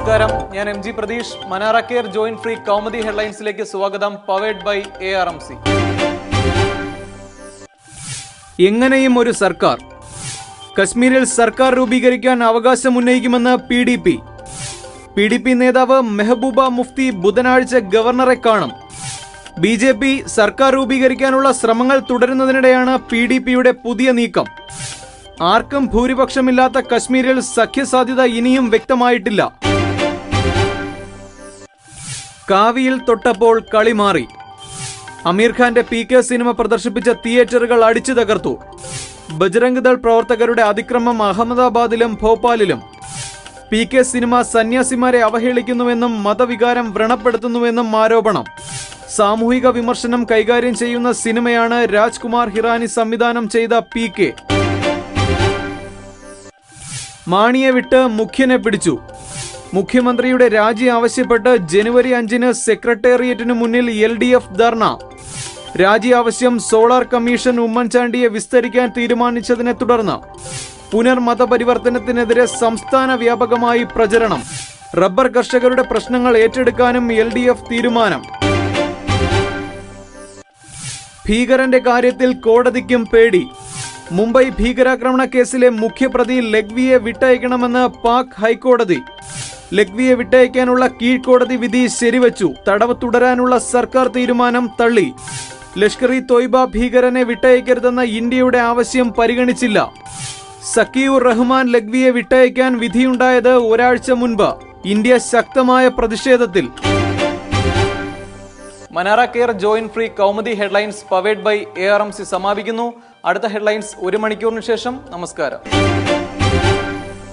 നമസ്കാരം, ഞാൻ M G Pratheesh. മനാറ കെയർ ജോയിന്റ് ഫ്രീ കൗമുദി ഹെഡ്ലൈൻസിലേക്ക് സ്വാഗതം. Powered by ARMC. എങ്ങനെയും ഒരു സർക്കാർ. കശ്മീരിൽ സർക്കാർ രൂപീകരിക്കാൻ അവകാശം ഉന്നയിക്കുമെന്ന് PDP നേതാവ് മെഹബൂബ മുഫ്തി ബുധനാഴ്ച ഗവർണറെ കാണും. BJP സർക്കാർ രൂപീകരിക്കാനുള്ള ശ്രമങ്ങൾ തുടരുന്നതിനിടെയാണ് PDPയുടെ പുതിയ നീക്കം. ആർക്കും ഭൂരിപക്ഷമില്ലാത്ത കശ്മീരിൽ സഖ്യസാധ്യത ഇനിയും വ്യക്തമായിട്ടില്ല. കാവിയിൽ തൊട്ടപ്പോൾ കളി മാറി. അമീർ ഖാന്റെ PK സിനിമ പ്രദർശിപ്പിച്ച തിയേറ്ററുകൾ അടിച്ചു തകർത്തു. ബജ്രംഗ് ദൾ പ്രവർത്തകരുടെ അതിക്രമം അഹമ്മദാബാദിലും ഭോപ്പാലിലും. PK സിനിമ സന്യാസിമാരെ അവഹേളിക്കുന്നുവെന്നും മതവികാരം വ്രണപ്പെടുത്തുന്നുവെന്നും ആരോപണം. സാമൂഹിക വിമർശനം കൈകാര്യം ചെയ്യുന്ന സിനിമയാണ് രാജ്കുമാർ ഹിറാനി സംവിധാനം ചെയ്ത PK. മാണിയെ വിട്ട് മുഖ്യനെ പിടിച്ചു. മുഖ്യമന്ത്രിയുടെ രാജി ആവശ്യപ്പെട്ട് ജനുവരി 5 സെക്രട്ടേറിയറ്റിനു മുന്നിൽ LDF ധർണ. രാജി ആവശ്യം സോളാർ കമ്മീഷൻ ഉമ്മൻചാണ്ടിയെ വിസ്തരിക്കാൻ തീരുമാനിച്ചതിനെ തുടർന്ന് പുനർമതപരിവർത്തനത്തിനെതിരെ സംസ്ഥാന വ്യാപകമായി പ്രചരണം. റബ്ബർ കർഷകരുടെ പ്രശ്നങ്ങൾ ഏറ്റെടുക്കാനും LDF തീരുമാനം. ഭീകരന്റെ കാര്യത്തിൽ കോടതിക്കും പേടി. മുംബൈ ഭീകരാക്രമണ കേസിലെ മുഖ്യപ്രതി ലഖ്വിയെ വിട്ടയക്കണമെന്ന് പാക് ഹൈക്കോടതി. ലഖ്വിയെ വിട്ടയക്കാനുള്ള കീഴ്ക്കോടതി വിധി ശരിവച്ചു. തടവ് തുടരാനുള്ള സർക്കാർ തീരുമാനം തള്ളി. ലഷ്കർ-ഇ-തോയ്ബ ഭീകരനെ വിട്ടയക്കരുതെന്ന ഇന്ത്യയുടെ ആവശ്യം പരിഗണിച്ചില്ല. സക്കീഉർ റഹ്മാൻ ലഖ്വിയെ വിട്ടയക്കാൻ വിധിയുണ്ടായത് ഒരാഴ്ച മുൻപ്. ഇന്ത്യ ശക്തമായ പ്രതിഷേധത്തിൽ. മനാറ care joint free Kaumudi headlines powered by ARMC സമാപിക്കുന്നു. അടുത്ത ഹെഡ്ലൈൻസ് 1 മണിക്കൂറിന് ശേഷം. നമസ്കാരം.